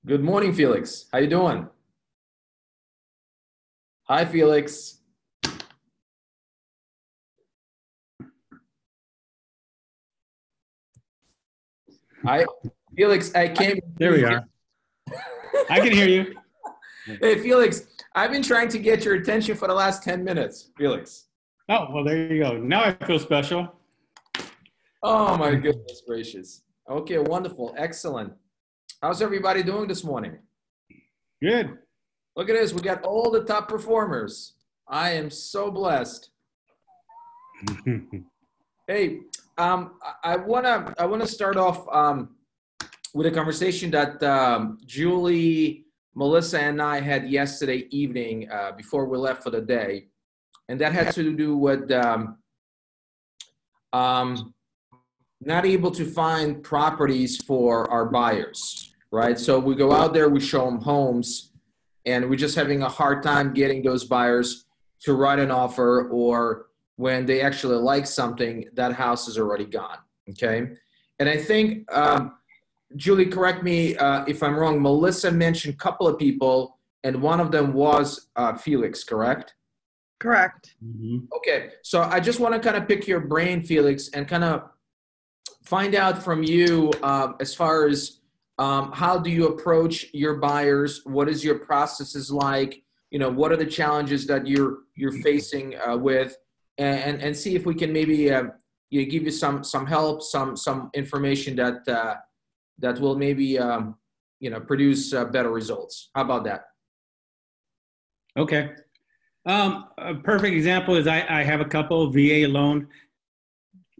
Good morning, Felix. How you doing? Hi, Felix. Hi, Felix. I came. There we are. I can hear you. Hey, Felix. I've been trying to get your attention for the last 10 minutes, Felix. Oh, well, there you go. Now I feel special. Oh, my goodness gracious. Okay, wonderful. Excellent. How's everybody doing this morning? Good. Look at this. We got all the top performers. I am so blessed. Hey, I wanna start off with a conversation that Julie, Melissa, and I had yesterday evening before we left for the day, and that had to do with not able to find properties for our buyers, right? So we go out there, we show them homes, and we're just having a hard time getting those buyers to write an offer, or when they actually like something, that house is already gone, okay? And I think, Julie, correct me if I'm wrong, Melissa mentioned a couple of people, and one of them was Felix, correct? Correct. Okay, so I just want to kind of pick your brain, Felix, and kind of find out from you as far as how do you approach your buyers? What is your processes like? You know, what are the challenges that you're facing with? And see if we can maybe give you some help, some information that will maybe produce better results. How about that? Okay. A perfect example is I have a couple VA loan.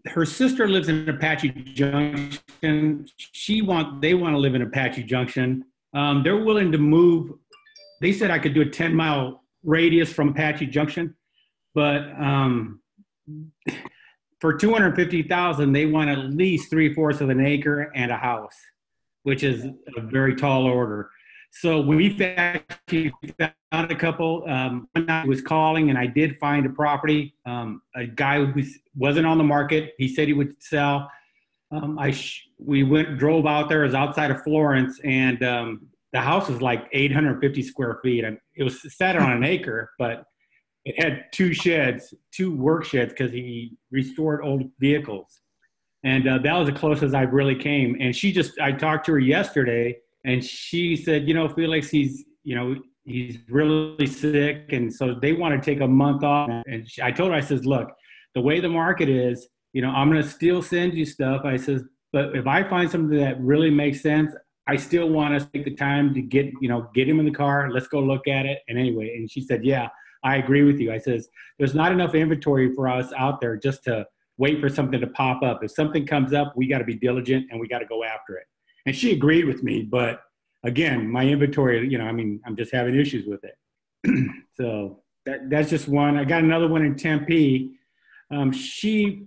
Her sister lives in Apache Junction. They want to live in Apache Junction. They're willing to move. They said I could do a 10-mile radius from Apache Junction, but for $250,000, they want at least 3/4 of an acre and a house, which is a very tall order. So we've actually found a couple. One night I was calling, and I did find a property. A guy who wasn't on the market. He said he would sell. We drove out there. It was outside of Florence, and the house was like 850 square feet. And it was set on an acre, but it had two work sheds, because he restored old vehicles. And that was the closest I really came. And I talked to her yesterday, and she said, Felix, he's really sick. And so they want to take a month off. And I told her, I says, look, the way the market is, I'm going to still send you stuff. I says, but if I find something that really makes sense, I still want to take the time to get him in the car. Let's go look at it. And anyway, and she said, yeah, I agree with you. I says, there's not enough inventory for us out there just to wait for something to pop up. If something comes up, we got to be diligent and we got to go after it. And she agreed with me, but again, my inventory, I'm just having issues with it. So that's just one. I got another one in Tempe. She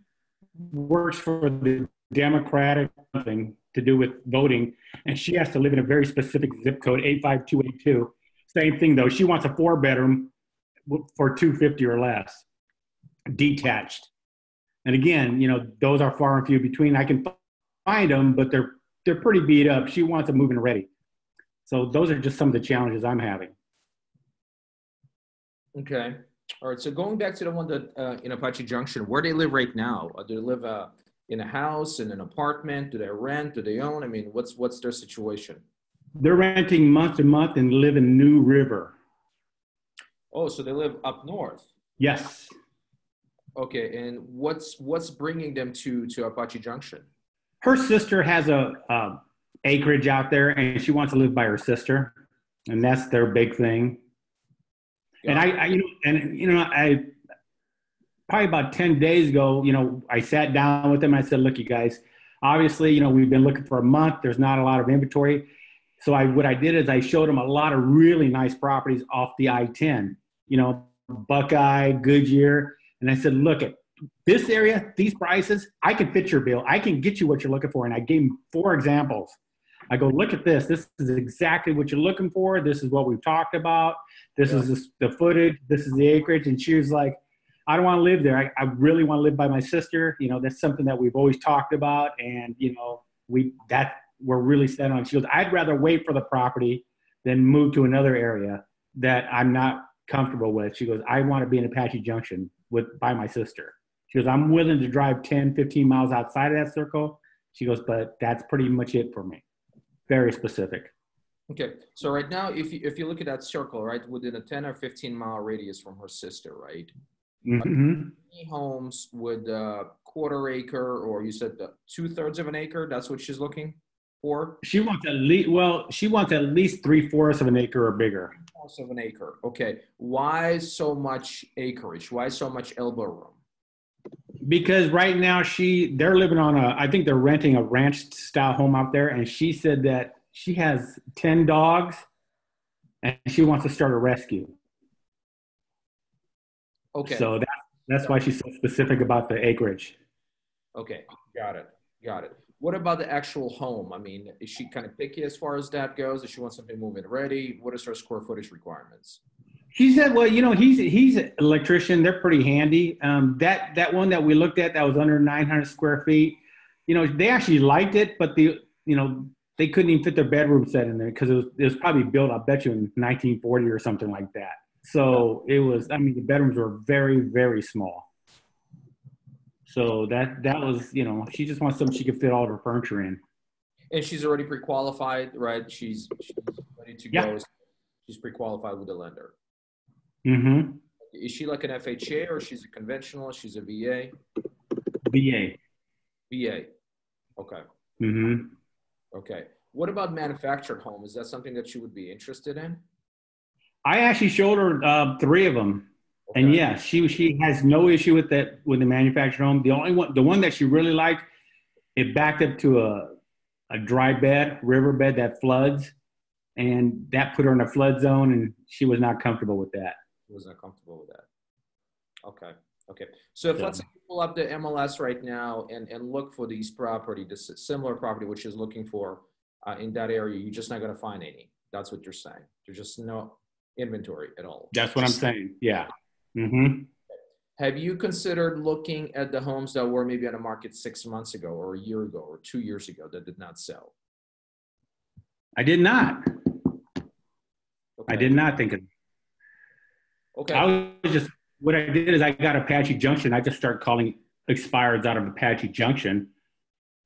works for the Democratic thing to do with voting, and she has to live in a very specific zip code, 85282. Same thing though. She wants a 4-bedroom for $250 or less, detached. And again, those are far and few between. I can find them, but they're pretty beat up. She wants them moving ready. So those are just some of the challenges I'm having. Okay. All right. So going back to the one that in Apache Junction, where they live right now? Do they live in a house, in an apartment? Do they rent? Do they own? I mean, what's their situation? They're renting month to month and live in New River. Oh, so they live up north. Yes. Okay. And what's bringing them to Apache Junction? Her sister has a acreage out there, and she wants to live by her sister, and that's their big thing. Yeah. And I probably about 10 days ago, I sat down with them. I said, look, you guys, obviously, we've been looking for a month. There's not a lot of inventory. So what I did is I showed them a lot of really nice properties off the I-10, Buckeye, Goodyear. And I said, look, at this area, these prices, I can fit your bill. I can get you what you're looking for. And I gave them 4 examples. I go, look at this. This is exactly what you're looking for. This is what we've talked about. This is the footage. This is the acreage. And she was like, I don't want to live there. I really want to live by my sister. That's something that we've always talked about. And, we're really set on. She goes, I'd rather wait for the property than move to another area that I'm not comfortable with. She goes, I want to be in Apache Junction by my sister. She goes, I'm willing to drive 10, 15 miles outside of that circle. She goes, but that's pretty much it for me. Very specific. Okay, so right now, if you look at that circle, right, within a 10 or 15-mile radius from her sister, right? Mm-hmm. Any homes with a quarter acre, or you said 2/3 of an acre? That's what she's looking for. She wants at least, well, she wants at least 3/4 of an acre or bigger. 3/4 of an acre. Okay, why so much acreage? Why so much elbow room? Because right now they're living on I think they're renting a ranch style home out there, and she said that she has 10 dogs and she wants to start a rescue. Okay. So that's why she's so specific about the acreage. Okay, got it. What about the actual home? I mean, is she kind of picky as far as that goes? Does she want something move-in ready? What is her square footage requirements? He said, well, he's an electrician. They're pretty handy. That one that we looked at that was under 900 square feet, they actually liked it, but they couldn't even fit their bedroom set in there because it was probably built, I bet you, in 1940 or something like that. So it was, the bedrooms were very, very small. So that was, she just wants something she could fit all of her furniture in. And she's already pre-qualified, right? She's ready to go. She's pre-qualified with the lender. Mm-hmm. Is she like an FHA or she's a conventional? She's a VA? VA. VA. Okay. Mm-hmm. Okay. What about manufactured home? Is that something that she would be interested in? I actually showed her 3 of them. Okay. And yeah, she has no issue with the manufactured home. The one that she really liked, it backed up to a dry riverbed that floods, and that put her in a flood zone, and she was not comfortable with that. She was not comfortable with that. Okay. So let's say you pull up the MLS right now and look for these property, this similar property which is looking for in that area, you're just not going to find any. That's what you're saying. There's just no inventory at all. That's what I'm saying. Yeah. Mm-hmm. Have you considered looking at the homes that were maybe on the market 6 months ago or a year ago or 2 years ago that did not sell? I did not. Okay. I did not think of it. Okay. What I did is I got Apache Junction. I just started calling expireds out of Apache Junction,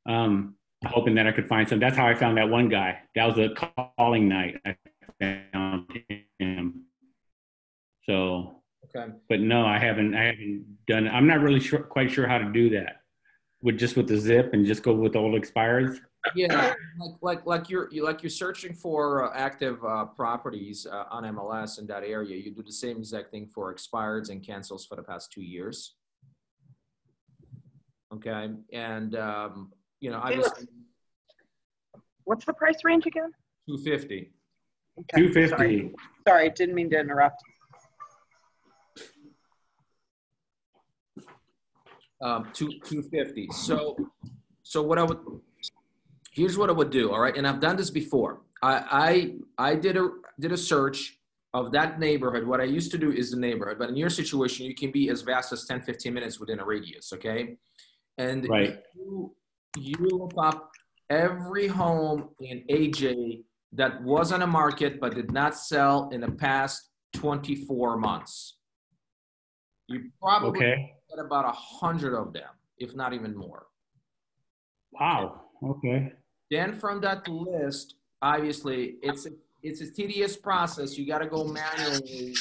hoping that I could find some. That's how I found that one guy. That was a calling night. I found him. So, okay. But no, I haven't done it. I'm not really quite sure how to do that with the zip and just go with the old expireds. Yeah, like you're searching for active properties on MLS in that area. You do the same exact thing for expireds and cancels for the past 2 years. Okay, and obviously, what's the price range again? 250. Okay. 250. Sorry, didn't mean to interrupt. 250. So here's what I would do. All right, and I've done this before. I did a search of that neighborhood. What I used to do is the neighborhood, but in your situation, you can be as vast as 10, 15 minutes within a radius. Okay, and right. You look up every home in AJ that was on the market but did not sell in the past 24 months. You probably get about 100 of them, if not even more. Wow. Okay. Then from that list, obviously, it's a tedious process. You got to go manually.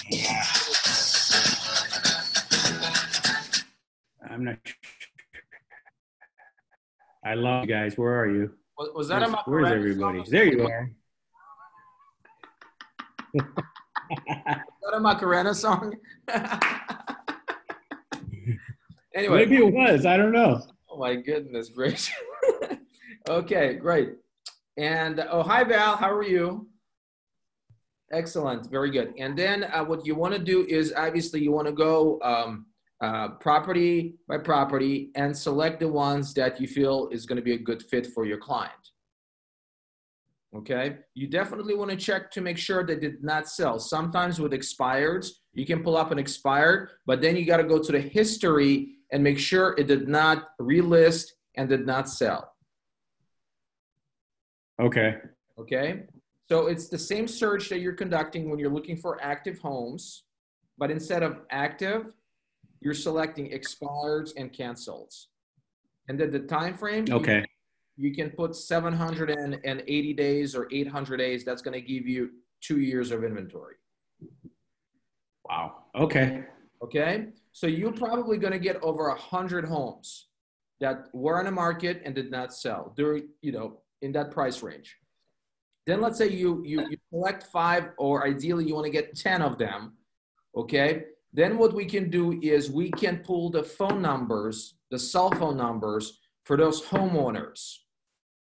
I'm not sure. I love you guys. Where are you? Was that a Macarena? Where's everybody? There you are. Is that a Macarena song? Anyway. Maybe it was. I don't know. Oh, my goodness gracious. Okay, great. And, hi, Val. How are you? Excellent. Very good. And then what you want to do is, obviously, you want to go property by property and select the ones that you feel is going to be a good fit for your client. Okay. You definitely want to check to make sure they did not sell. Sometimes with expireds, you can pull up an expired, but then you got to go to the history and make sure it did not relist and did not sell. Okay. Okay. So it's the same search that you're conducting when you're looking for active homes, but instead of active, you're selecting expired and cancels. And then the time frame, Okay. you can put 780 days or 800 days. That's going to give you 2 years of inventory. Wow. Okay. Okay. So you're probably going to get over 100 homes that were on the market and did not sell during, in that price range. Then let's say you select 5, or ideally you want to get 10 of them. Okay. Then what we can do is we can pull the phone numbers, the cell phone numbers for those homeowners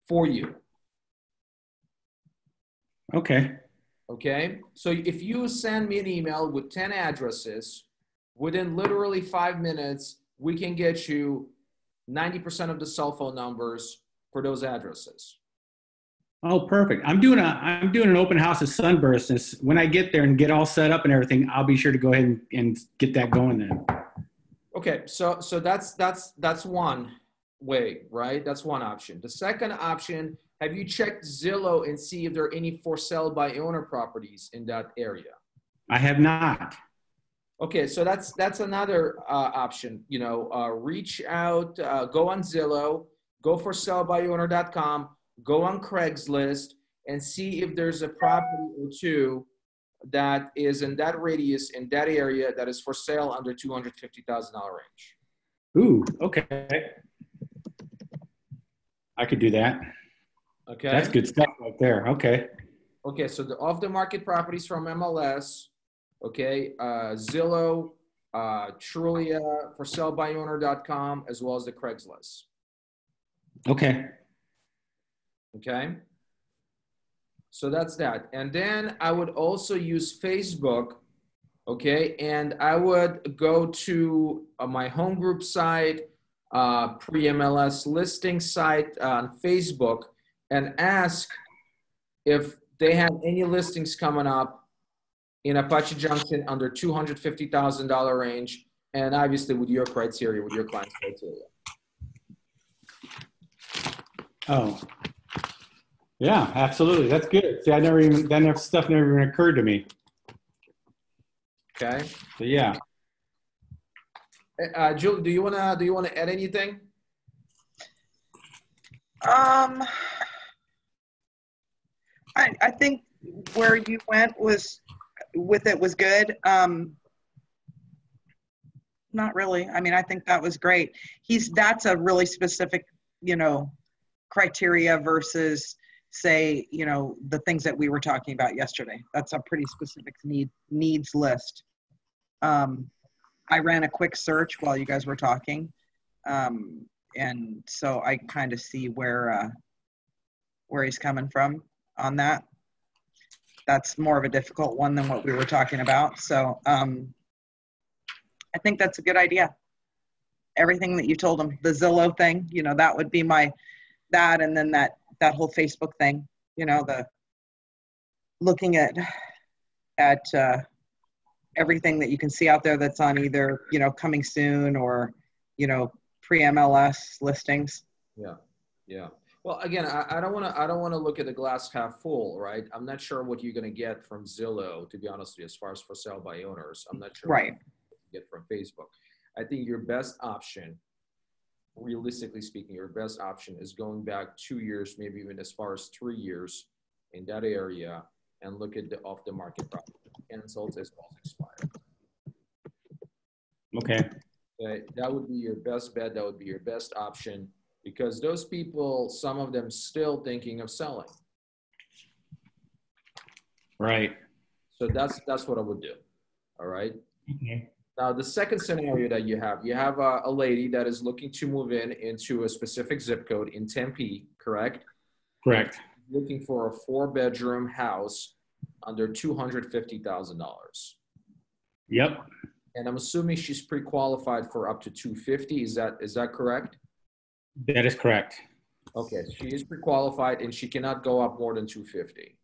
for you. Okay. Okay. So if you send me an email with 10 addresses, within literally 5 minutes, we can get you 90% of the cell phone numbers for those addresses. Oh, perfect. I'm doing an open house at Sunburst. And when I get there and get all set up and everything, I'll be sure to go ahead and get that going then. Okay. So that's one way, right? That's one option. The second option, have you checked Zillow and see if there are any for sale by owner properties in that area? I have not. Okay, so that's another option. Reach out, go on Zillow, go for sellbyowner.com, go on Craigslist, and see if there's a property or two that is in that radius, in that area, that is for sale under $250,000 range. Ooh, okay. I could do that. Okay. That's good stuff right there. Okay. Okay, so the off-the-market properties from MLS, okay, Zillow, Trulia, for sellbyowner.com, as well as the Craigslist. Okay. Okay. So that's that. And then I would also use Facebook. Okay. And I would go to my home group site, pre-MLS listing site on Facebook, and ask if they have any listings coming up in Apache Junction under $250,000 range. And obviously with your criteria, with your client's criteria. Oh, yeah, absolutely. That's good. See, that stuff never even occurred to me. Okay. So yeah. Julie, do you wanna add anything? I think where you went was good. Not really. I mean, I think that was great. That's a really specific, criteria versus, say, the things that we were talking about yesterday. That's a pretty specific needs list. I ran a quick search while you guys were talking. And so I kind of see where he's coming from on that. That's more of a difficult one than what we were talking about. So I think that's a good idea. Everything that you told him, the Zillow thing, that would be that, and then that whole Facebook thing, the looking at everything that you can see out there that's on either, coming soon or, pre-MLS listings. Yeah. Yeah. Well, again, I don't want to look at the glass half full, right? I'm not sure what you're going to get from Zillow, to be honest with you, as far as for sale by owners. I'm not sure right. what you get from Facebook. I think your best option, realistically speaking, your best option is going back 2 years, maybe even as far as 3 years in that area, and look at the off-the-market property, canceled as well as expired. Okay. That would be your best bet. That would be your best option, because those people, some of them still thinking of selling. Right. So that's what I would do. All right. Okay. Now, the second scenario that you have a lady that is looking to move into a specific zip code in Tempe, correct? Correct. Looking for a 4-bedroom house under $250,000. Yep. And I'm assuming she's pre-qualified for up to $250,000. Is that correct? That is correct. Okay, she is pre-qualified and she cannot go up more than $250,000.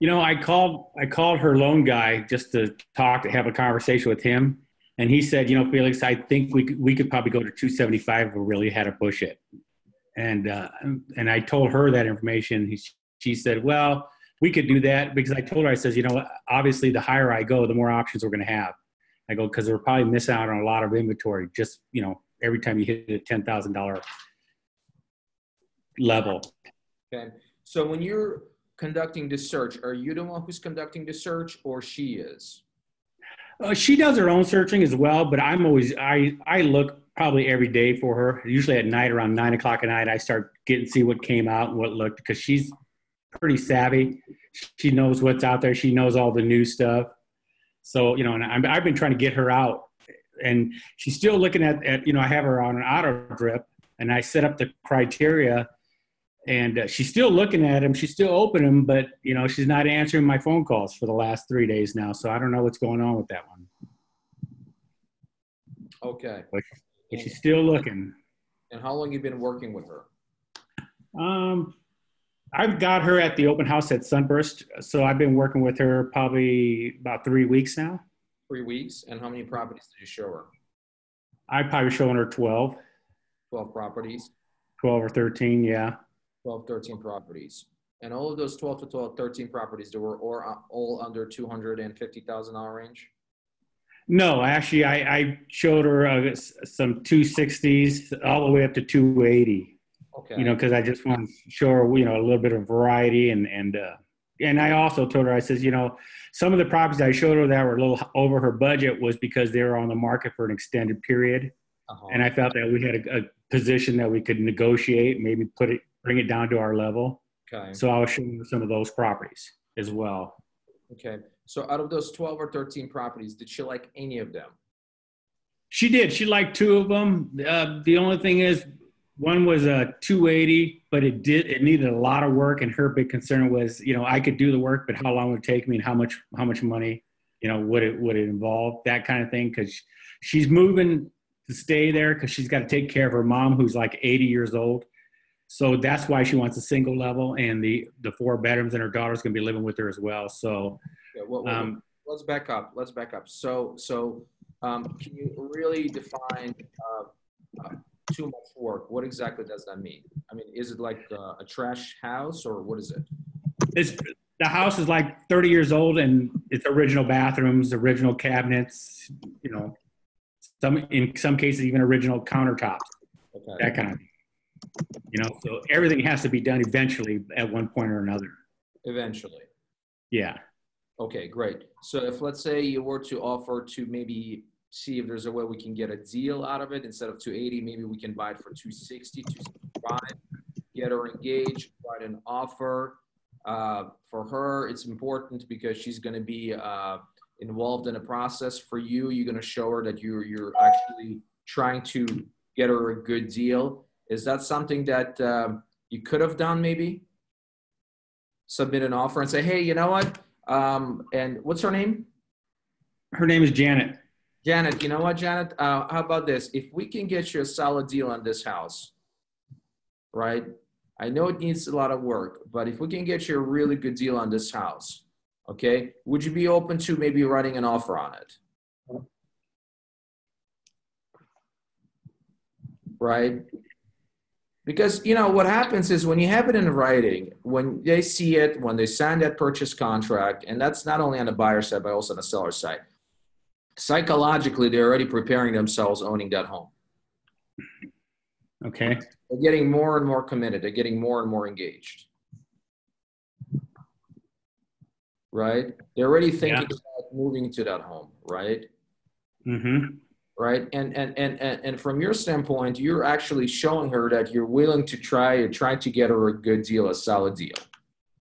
I called her loan guy just to have a conversation with him, and he said, Felix, I think we could probably go to 275 if we really had to push it. And I told her that information. She said, well, we could do that, because I told her, I says, you know, obviously the higher I go, the more options we're going to have. I go, because we're probably missing out on a lot of inventory, just, you know, every time you hit a $10,000 level. Okay. So when you're conducting the search, are you the one who's conducting the search, or she is? She does her own searching as well, but I'm always, I look probably every day for her. Usually at night, around 9 o'clock at night, I start see what came out and what looked, because she's pretty savvy. She knows what's out there. She knows all the new stuff. So, you know, and I've been trying to get her out, and she's still looking at, you know, I have her on an auto drip, and I set up the criteria, and she's still looking at them. She's still opening them, but, you know, she's not answering my phone calls for the last 3 days now. So I don't know what's going on with that one. Okay. But she's still looking. And how long you been working with her? I've got her at the open house at Sunburst. So I've been working with her probably about 3 weeks now. 3 weeks. And how many properties did you show her? I've probably showing her 12. 12 properties? 12 or 13, yeah. 12, 13 properties. And all of those 12 to 12, 13 properties, they were all under $250,000 range? No, actually, I showed her some 260s all the way up to 280. Okay. You know, because I just want to show her, you know, a little bit of variety. And I also told her, I says, you know, some of the properties I showed her that were a little over her budget was because they were on the market for an extended period. Uh-huh. And I felt that we had a position that we could negotiate, maybe bring it down to our level. Okay. So I was showing her some of those properties as well. Okay. So out of those 12 or 13 properties, did she like any of them? She did. She liked 2 of them. The only thing is, one was a 280, but it needed a lot of work. And her big concern was, you know, I could do the work, but how long would it take me, and how much money, you know, would it involve, that kind of thing. Cause she's moving to stay there, cause she's got to take care of her mom, who's like 80 years old. So that's why she wants a single level, and the 4 bedrooms, and her daughter's going to be living with her as well. So, yeah, let's back up. So, can you really define, too much work? What exactly does that mean? I mean, is it like a trash house, or what is it? The house is like 30 years old, and it's original bathrooms, original cabinets, you know, in some cases even original countertops, okay, that kind of thing. You know, so everything has to be done eventually at one point or another. Eventually. Yeah. Okay, great. So if, let's say, you were to offer to maybe see if there's a way we can get a deal out of it, instead of 280, maybe we can buy it for 260, 265, get her engaged, write an offer. For her, it's important because she's going to be involved in a process. For you, you're going to show her that you're actually trying to get her a good deal. Is that something that you could have done, maybe? Submit an offer and say, hey, you know what? And what's her name? Her name is Janet. Janet, you know what, Janet? How about this? If we can get you a solid deal on this house, right? I know it needs a lot of work, but if we can get you a really good deal on this house, okay, would you be open to maybe writing an offer on it? Right? Because, you know, what happens is when you have it in writing, when they see it, when they sign that purchase contract, and that's not only on the buyer side, but also on the seller side, psychologically, they're already preparing themselves owning that home. Okay. They're getting more and more committed. They're getting more and more engaged. Right? They're already thinking about moving to that home, right? Mm-hmm. Right? And from your standpoint, you're actually showing her that you're willing to try to get her a good deal, a solid deal.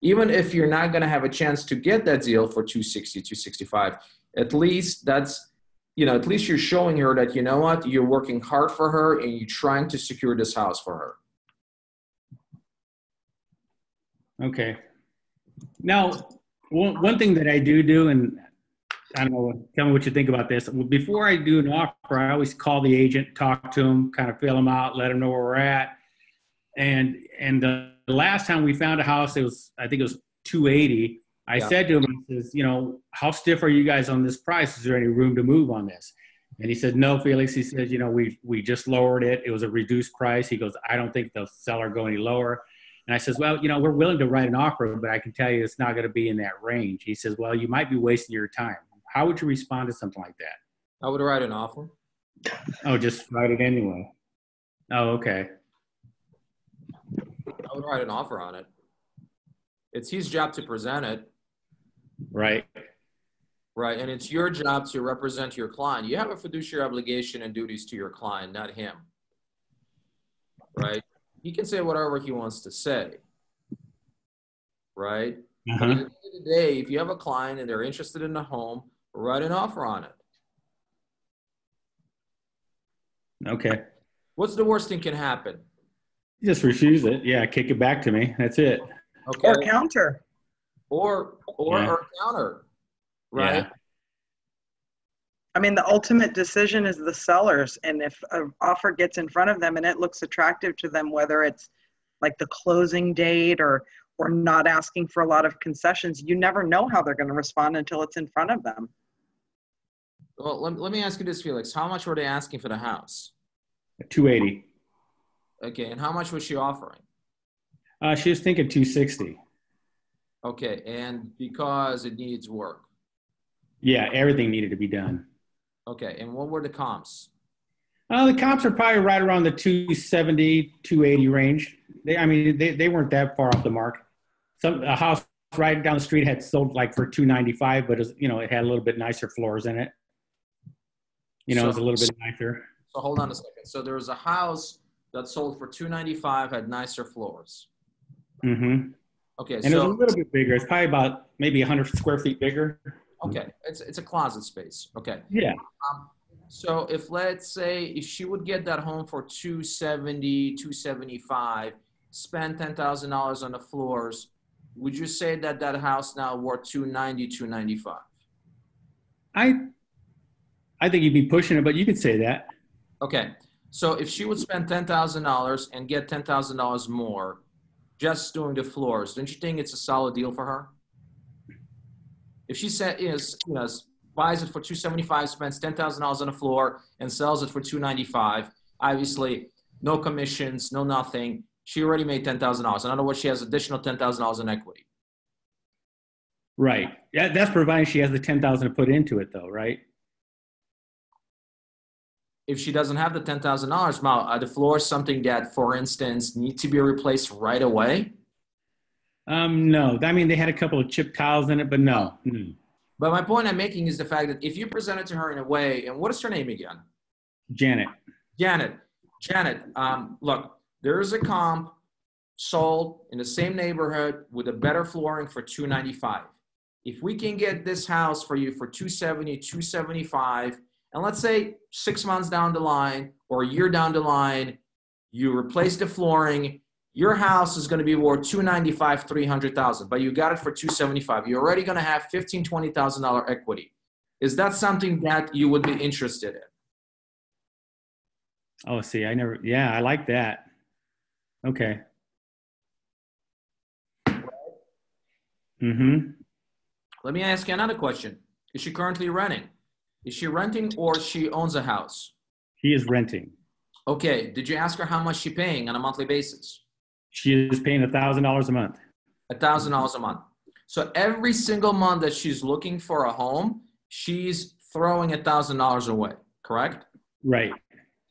Even if you're not going to have a chance to get that deal for 260, 265, at least that's, you know, at least you're showing her that, you know what, you're working hard for her and you're trying to secure this house for her. Okay. Now, one thing that I do, and I don't know, tell me what you think about this. Before I do an offer, I always call the agent, talk to him, kind of feel him out, let him know where we're at. And the last time we found a house, I think it was 280. I said to him, I says, you know, how stiff are you guys on this price? Is there any room to move on this? And he said, no, Felix. He said, we just lowered it. It was a reduced price. He goes, I don't think the seller go any lower. And I says, well, we're willing to write an offer, but I can tell you it's not going to be in that range. He says, well, you might be wasting your time. How would you respond to something like that? I would write an offer. Oh, just write it anyway. Oh, okay. I would write an offer on it. It's his job to present it. Right. Right. And it's your job to represent your client. You have a fiduciary obligation and duties to your client, not him. Right. He can say whatever he wants to say. Right. But at the end of the day, if you have a client and they're interested in the home, write an offer on it. Okay. What's the worst thing can happen? Just refuse it. Yeah. Kick it back to me. That's it. Okay. Or counter. Or counter. Right. Yeah. I mean, the ultimate decision is the seller's. And if an offer gets in front of them and it looks attractive to them, whether it's like the closing date or not asking for a lot of concessions, you never know how they're going to respond until it's in front of them. Well, let me ask you this, Felix. How much were they asking for the house? $280. Okay. And how much was she offering? She was thinking $260. Okay. And because it needs work. Yeah, everything needed to be done. Okay. And what were the comps? The comps are probably right around the 270, 280 range. They weren't that far off the mark. A house right down the street had sold like for 295, but it had a little bit nicer floors in it. It was a little bit nicer. So hold on a second. So there was a house that sold for 295, had nicer floors. Mm-hmm. Okay. And it was a little bit bigger. It's probably about maybe 100 square feet bigger. Okay. It's a closet space. Okay. Yeah. So let's say if she would get that home for 270, 275, spend $10,000 on the floors, would you say that house now worth 290, 295? I think you'd be pushing it, but you could say that. Okay. So if she would spend $10,000 and get $10,000 more just doing the floors, don't you think it's a solid deal for her? If she buys it for $275, spends $10,000 on the floor and sells it for $295, obviously no commissions, no nothing. She already made $10,000. In other words, she has additional $10,000 in equity. Right. Yeah, that's providing she has the $10,000 to put into it, though, right? If she doesn't have the $10,000, are the floors something that, for instance, need to be replaced right away? No. They had a couple of chip tiles in it, but no. But my point I'm making is the fact that if you present it to her in a way, and what is her name again? Janet. Janet, look, there is a comp sold in the same neighborhood with a better flooring for $295. If we can get this house for you for $270, $275, and let's say 6 months down the line or a year down the line, you replace the flooring, your house is going to be worth $295,000, $300,000, but you got it for $275,000. You're already going to have $15,000, $20,000 equity. Is that something that you would be interested in? Oh, see, I like that. Okay. Mm-hmm. Let me ask you another question. Is she currently renting? Is she renting or she owns a house? She is renting. Okay. Did you ask her how much she's paying on a monthly basis? She is paying $1,000 a month. $1,000 a month. So every single month that she's looking for a home, she's throwing $1,000 away, correct? Right.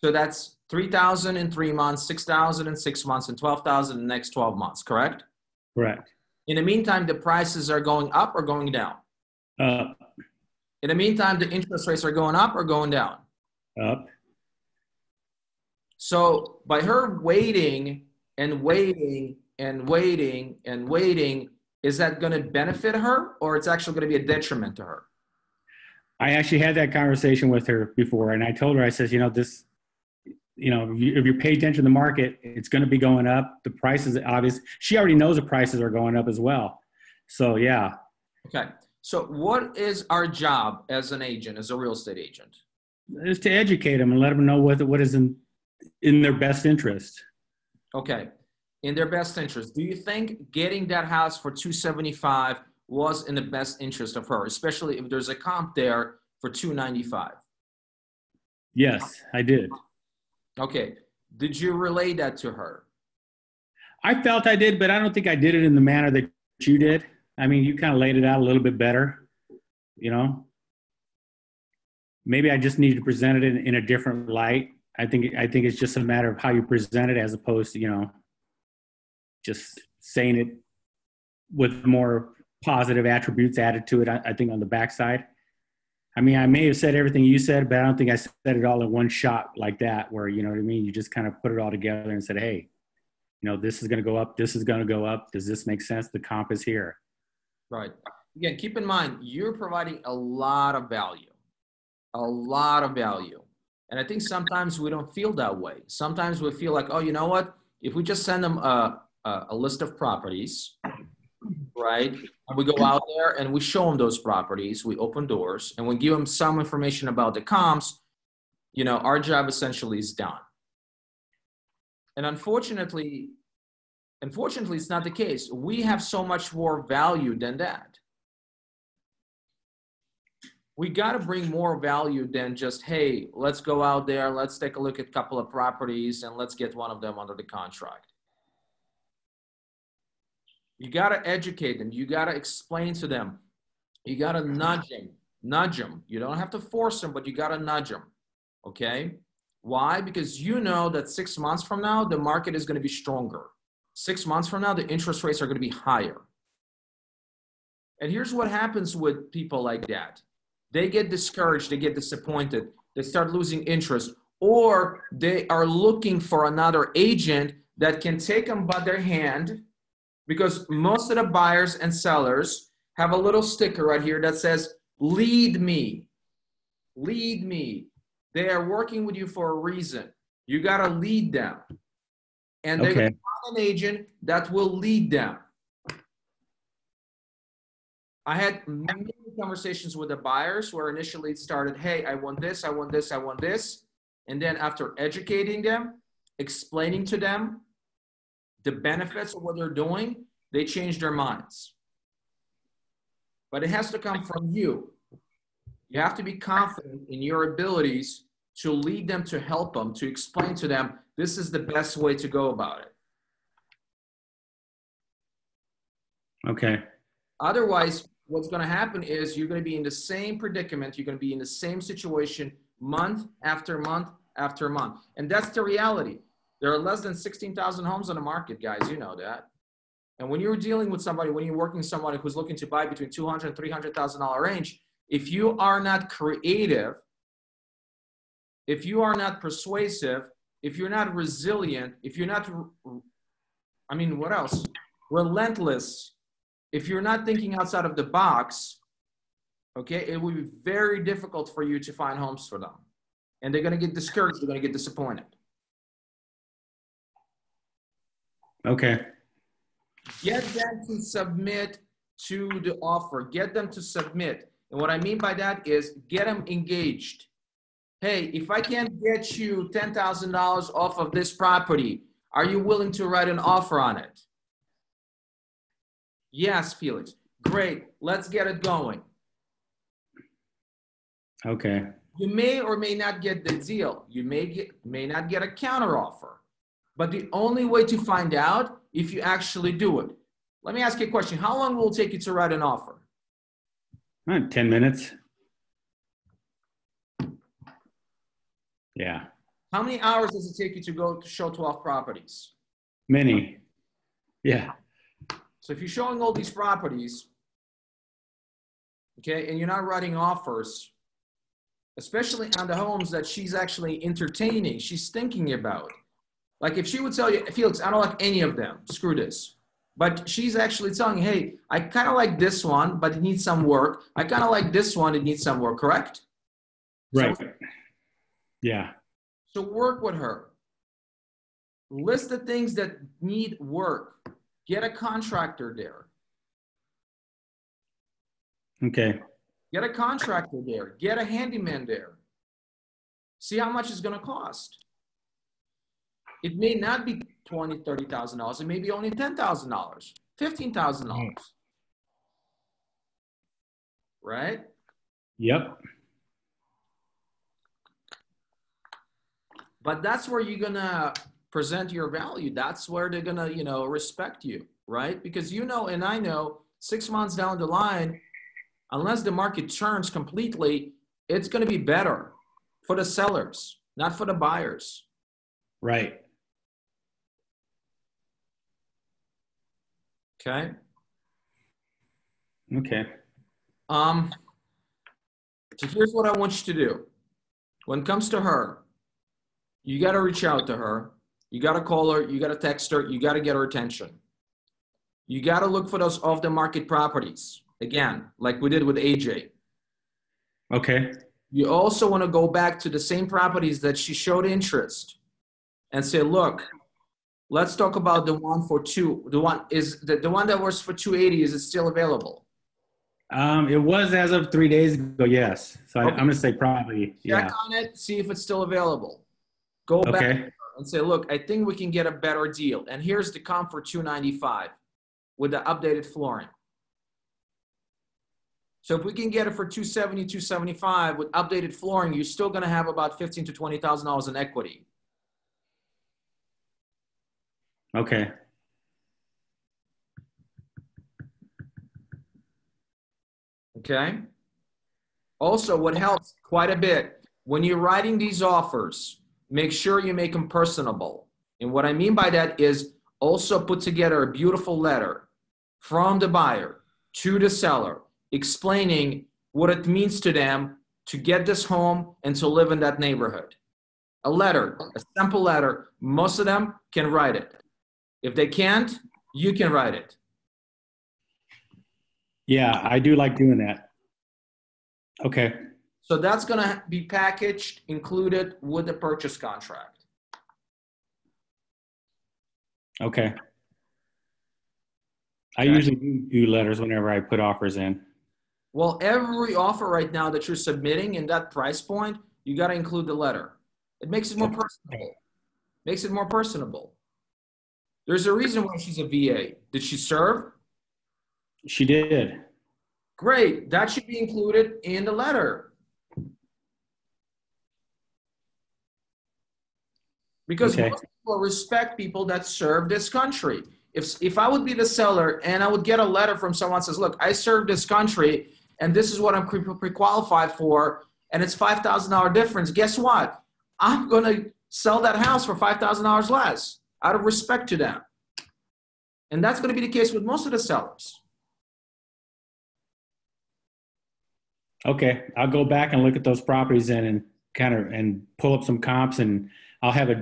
So that's $3,000 in 3 months, $6,000 in 6 months, and $12,000 in the next 12 months, correct? Correct. In the meantime, the prices are going up or going down? Up. In the meantime, the interest rates are going up or going down? Up. So by her waiting and waiting and waiting and waiting, is that going to benefit her or it's actually going to be a detriment to her? I actually had that conversation with her before, and I told her, I says, if you pay attention to the market, it's going to be going up. The prices, obvious. She already knows the prices are going up as well. So, yeah. Okay. So what is our job as an agent, as a real estate agent? Is to educate them and let them know what is in their best interest. Okay. In their best interest. Do you think getting that house for $275 was in the best interest of her, especially if there's a comp there for $295? Yes, I did. Okay. Did you relay that to her? I felt I did, but I don't think I did it in the manner that you did. I mean, you kind of laid it out a little bit better, you know. Maybe I just need to present it in a different light. I think it's just a matter of how you present it as opposed to, just saying it with more positive attributes added to it, I think on the backside. I mean, I may have said everything you said, but I don't think I said it all in one shot like that, where, you know what I mean? You just kind of put it all together and said, hey, this is going to go up. This is going to go up. Does this make sense? The comp is here. Right. Again, keep in mind, you're providing a lot of value, a lot of value. And I think sometimes we don't feel that way. Sometimes we feel like, oh, you know what? If we just send them a list of properties, right? And we go out there and we show them those properties, we open doors, and we give them some information about the comps, our job essentially is done. And unfortunately, it's not the case. We have so much more value than that. We got to bring more value than just, hey, let's go out there, let's take a look at a couple of properties, and let's get one of them under the contract. You got to educate them. You got to explain to them. You got to nudge them. You don't have to force them, but you got to nudge them. Okay? Why? Because you know that 6 months from now, the market is going to be stronger. 6 months from now, the interest rates are going to be higher. And here's what happens with people like that. They get discouraged. They get disappointed. They start losing interest. Or they are looking for another agent that can take them by their hand, because most of the buyers and sellers have a little sticker right here that says, lead me. Lead me. They are working with you for a reason. You got to lead them. And they're going to find an agent that will lead them. I had many conversations with the buyers where initially it started, hey, I want this, I want this, I want this. And then after educating them, explaining to them the benefits of what they're doing, they change their minds. But it has to come from you. You have to be confident in your abilities to lead them, to help them, to explain to them, this is the best way to go about it. Okay. Otherwise, what's going to happen is you're going to be in the same predicament. You're going to be in the same situation month after month after month. And that's the reality. There are less than 16,000 homes on the market, guys. You know that. And when you're dealing with somebody, when you're working with somebody who's looking to buy between $200,000 and $300,000 range, if you are not creative, if you are not persuasive, if you're not resilient, if you're not, what else? Relentless. If you're not thinking outside of the box, okay, it will be very difficult for you to find homes for them. And they're going to get discouraged. They're going to get disappointed. Okay. Get them to submit to the offer. Get them to submit. And what I mean by that is get them engaged. Hey, if I can't get you $10,000 off of this property, are you willing to write an offer on it? Yes, Felix. Great. Let's get it going. Okay. You may or may not get the deal. You may not get a counteroffer. But the only way to find out if you actually do it. Let me ask you a question. How long will it take you to write an offer? 10 minutes. Yeah. How many hours does it take you to go to show 12 properties? Many. Yeah. So if you're showing all these properties, okay, and you're not writing offers, especially on the homes that she's actually entertaining, she's thinking about. Like if she would tell you, Felix, I don't like any of them, screw this. But she's actually telling you, hey, I kind of like this one, but it needs some work. I kind of like this one, it needs some work, correct? Right. So, yeah. So work with her. List the things that need work. Get a contractor there. Okay. Get a contractor there. Get a handyman there. See how much it's going to cost. It may not be $20,000, $30,000. It may be only $10,000, $15,000. Right? Yep. But that's where you're gonna present your value. That's where they're gonna, respect you, right? Because and I know 6 months down the line, unless the market turns completely, it's gonna be better for the sellers, not for the buyers. Right. Okay. Okay. So here's what I want you to do. When it comes to her, you got to reach out to her. You got to call her. You got to text her. You got to get her attention. You got to look for those off the market properties. Again, like we did with AJ. Okay. You also want to go back to the same properties that she showed interest and say, look, let's talk about the one for the one that was for 280. Is it still available? It was as of 3 days ago, yes. So Okay. I'm going to say probably, yeah. Check on it, see if it's still available. Go back Okay. and say, look, I think we can get a better deal. And here's the comp for $295 with the updated flooring. So if we can get it for $270, $275 with updated flooring, you're still going to have about $15,000 to $20,000 in equity. Okay. Okay. Also, what helps quite a bit, when you're writing these offers, make sure you make them personable. And what I mean by that is also put together a beautiful letter from the buyer to the seller, explaining what it means to them to get this home and to live in that neighborhood. A letter, a simple letter. Most of them can write it. If they can't, you can write it. Yeah, I do like doing that. Okay. So that's going to be packaged, included with the purchase contract. Okay. I usually do letters whenever I put offers in. Well, every offer right now that you're submitting in that price point, you got to include the letter. It makes it more personable. Makes it more personable. There's a reason why she's a VA. Did she serve? She did. Great. That should be included in the letter. Because most people respect people that serve this country. If I would be the seller and I would get a letter from someone that says, look, I serve this country and this is what I'm pre-qualified for, and it's $5,000 difference, guess what? I'm going to sell that house for $5,000 less out of respect to them. And that's going to be the case with most of the sellers. Okay. I'll go back and look at those properties and pull up some comps, and I'll have a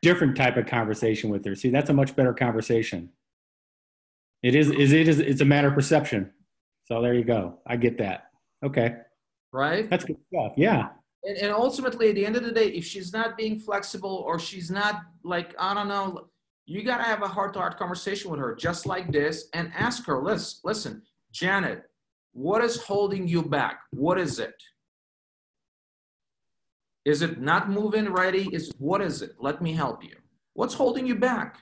different type of conversation with her. See, that's a much better conversation. It's a matter of perception. So there you go. I get that. Okay. Right? That's good stuff. Yeah. And ultimately, at the end of the day, if she's not being flexible or she's not like, I don't know, you got to have a heart-to-heart conversation with her just like this and ask her, listen, Janet, what is holding you back? What is it? Is it not move-in ready? What is it? Let me help you. What's holding you back?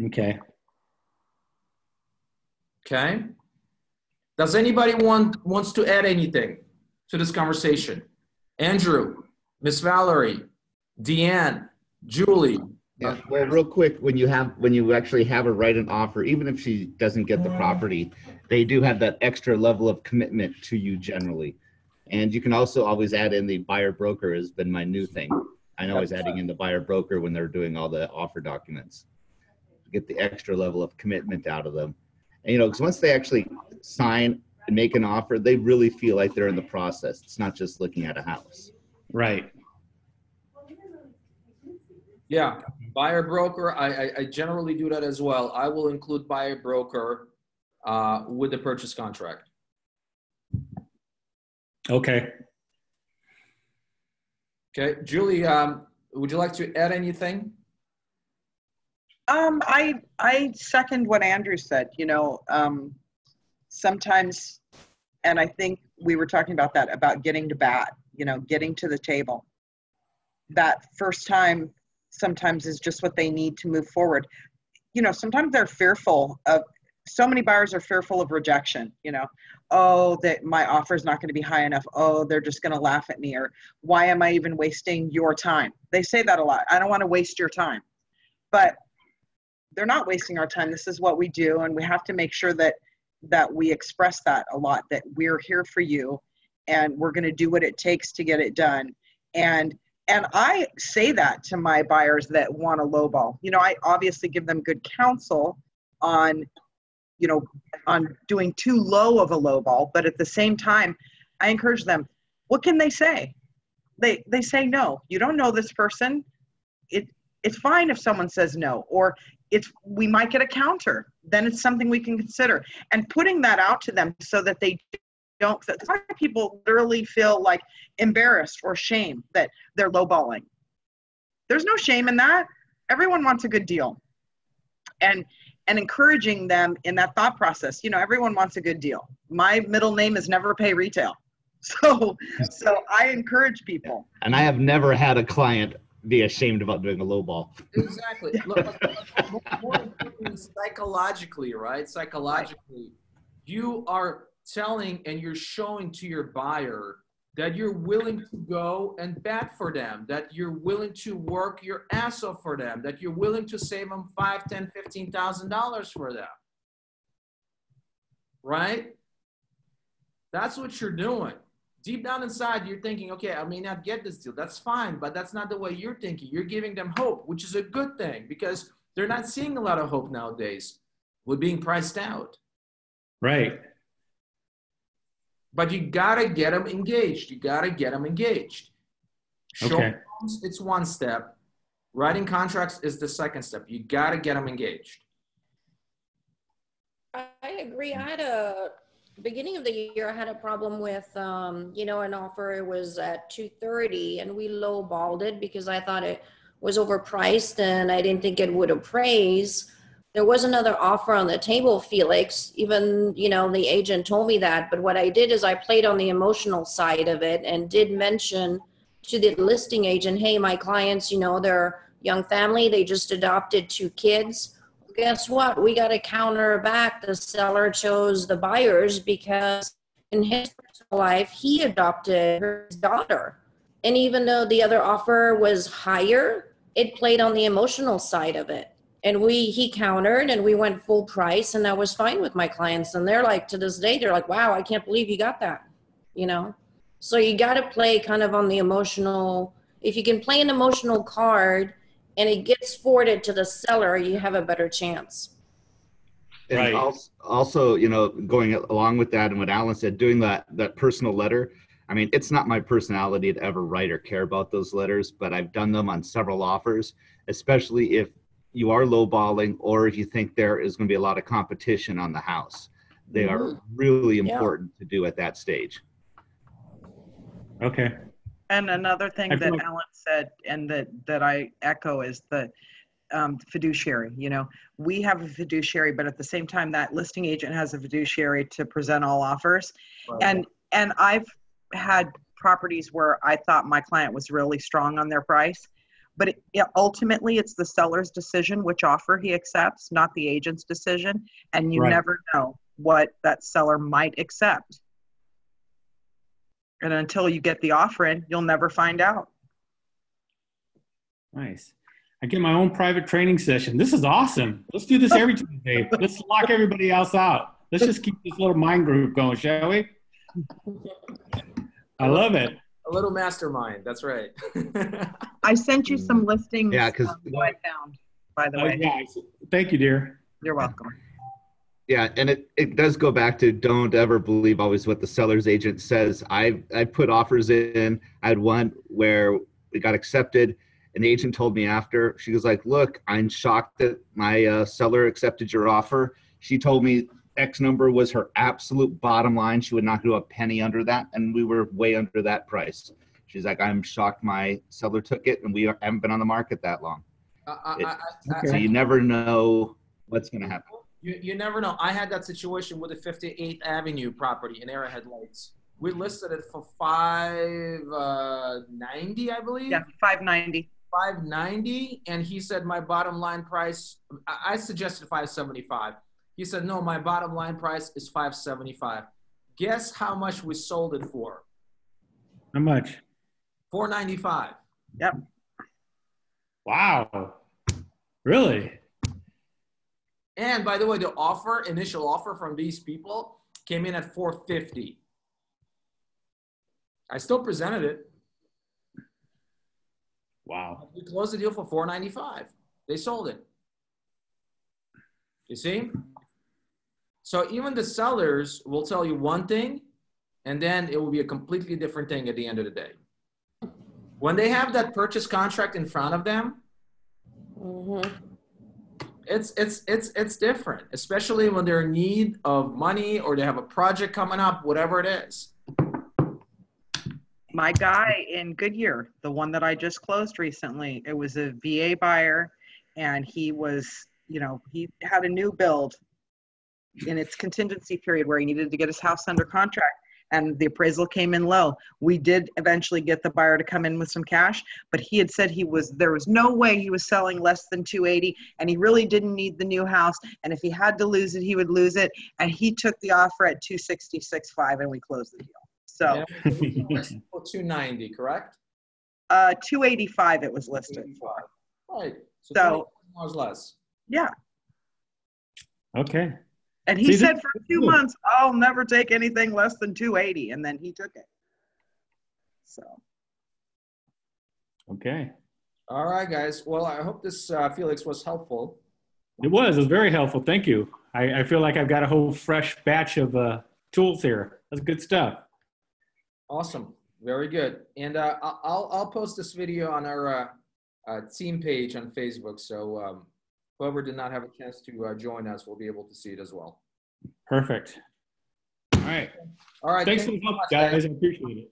Okay. Okay. Does anybody wants to add anything to this conversation? Andrew, Miss Valerie, Deanne, Julie. Yeah. Well, real quick, when you actually have her write an offer, even if she doesn't get the property, they do have that extra level of commitment to you generally. And you can also always add in the buyer broker has been my new thing. I know I was adding in the buyer broker when they're doing all the offer documents. Get the extra level of commitment out of them. And, because once they actually sign and make an offer, they really feel like they're in the process. It's not just looking at a house. Right. Yeah, buyer broker. I generally do that as well. I will include buyer broker with the purchase contract. Okay. Okay, Julie, would you like to add anything? I second what Andrew said. Sometimes, and I think we were talking about that, about getting to bat, getting to the table. That first time sometimes is just what they need to move forward. Sometimes they're fearful of, so many buyers are fearful of rejection, you know, oh, that my offer is not going to be high enough. Oh, they're just going to laugh at me, or why am I even wasting your time? They say that a lot. I don't want to waste your time, but they're not wasting our time. This is what we do. And we have to make sure that we express that a lot, that we're here for you and we're going to do what it takes to get it done. And I say that to my buyers that want a lowball. You know, I obviously give them good counsel on, you know, on doing too low of a lowball, but at the same time, I encourage them. What can they say? They say no. You don't know this person. It's fine if someone says no, or we might get a counter. Then it's something we can consider. And putting that out to them so that they don't. A lot of people literally feel like embarrassed or shame that they're lowballing. There's no shame in that. Everyone wants a good deal. And encouraging them in that thought process. You know, everyone wants a good deal. My middle name is Never Pay Retail. So I encourage people. And I have never had a client be ashamed about doing a low ball. Exactly. Look, more importantly, psychologically, right? Psychologically, you are telling and you're showing to your buyer that you're willing to go and bat for them, that you're willing to work your ass off for them, that you're willing to save them $5,000, $10,000, $15,000 for them, right? That's what you're doing. Deep down inside, you're thinking, okay, I may not get this deal. That's fine, but that's not the way you're thinking. You're giving them hope, which is a good thing because they're not seeing a lot of hope nowadays with being priced out. Right. But you got to get them engaged. You got to get them engaged. Showing homes, it's one step. Writing contracts is the second step. You got to get them engaged. I agree. I had beginning of the year, I had a problem with, you know, an offer was at 230 and we lowballed it because I thought it was overpriced and I didn't think it would appraise. There was another offer on the table, Felix, even, you know, the agent told me that, but what I did is I played on the emotional side of it and did mention to the listing agent, hey, my clients, you know, they're young family, they just adopted 2 kids. Guess what? We got to counter back. The seller chose the buyers because in his personal life, he adopted his daughter. And even though the other offer was higher, it played on the emotional side of it. And he countered and we went full price and that was fine with my clients. And they're like, to this day, they're like, wow, I can't believe you got that, you know? So you got to play kind of on the emotional. If you can play an emotional card and it gets forwarded to the seller, you have a better chance. And right. Also, you know, going along with that and what Alan said, doing that personal letter. I mean, it's not my personality to ever write or care about those letters, but I've done them on several offers, especially if you are lowballing or if you think there is going to be a lot of competition on the house. They are really important to do at that stage. Okay. And another thing that Alan said and that I echo is the fiduciary. You know, we have a fiduciary, but at the same time, that listing agent has a fiduciary to present all offers. Right. And I've had properties where I thought my client was really strong on their price, but ultimately it's the seller's decision which offer he accepts, not the agent's decision. And you never know what that seller might accept. And until you get the offer in, you'll never find out. Nice. I get my own private training session. This is awesome. Let's do this every Tuesday. Let's lock everybody else out. Let's just keep this little mind group going, shall we? I love it. A little mastermind. That's right. I sent you some listings. Yeah, because I found, by the way. Yeah. Thank you, dear. You're welcome. Yeah, and it does go back to don't ever believe always what the seller's agent says. I put offers in. I had one where we got accepted. An agent told me after, she was like, look, I'm shocked that my seller accepted your offer. She told me X number was her absolute bottom line. She would not do a penny under that, and we were way under that price. She's like, I'm shocked my seller took it, and we haven't been on the market that long. So you never know what's going to happen. You never know. I had that situation with the 58th Avenue property in Arrowhead Lights. We listed it for $590, I believe. Yeah, $590. $590, and he said my bottom line price. I suggested $575. He said, no, my bottom line price is $575. Guess how much we sold it for? How much? $495. Yep. Wow. Really? And by the way, the initial offer from these people came in at $450. I still presented it. Wow. We closed the deal for $495. They sold it. You see? So even the sellers will tell you one thing, and then it will be a completely different thing at the end of the day. When they have that purchase contract in front of them, it's different, especially when they're in need of money or they have a project coming up, whatever it is. My guy in Goodyear, the one that I just closed recently, it was a VA buyer, and he was, you know, he had a new build in its contingency period where he needed to get his house under contract, and the appraisal came in low. We did eventually get the buyer to come in with some cash, but he had said there was no way he was selling less than 280, and he really didn't need the new house, and if he had to lose it, he would lose it, and he took the offer at 266.5, and we closed the deal. So Yeah, for $290, correct? 285 it was listed for. Right. So $20 less. yeah. Okay. And he See, said for 2 months, I'll never take anything less than 280. And then he took it. So. Okay. All right, guys. Well, I hope this, Felix, was helpful. It was very helpful. Thank you. I feel like I've got a whole fresh batch of tools here. That's good stuff. Awesome. Very good. And I'll post this video on our team page on Facebook. So whoever did not have a chance to join us will be able to see it as well. Perfect. All right. All right. Thanks Thank for the you so help, much, guys. I appreciate it.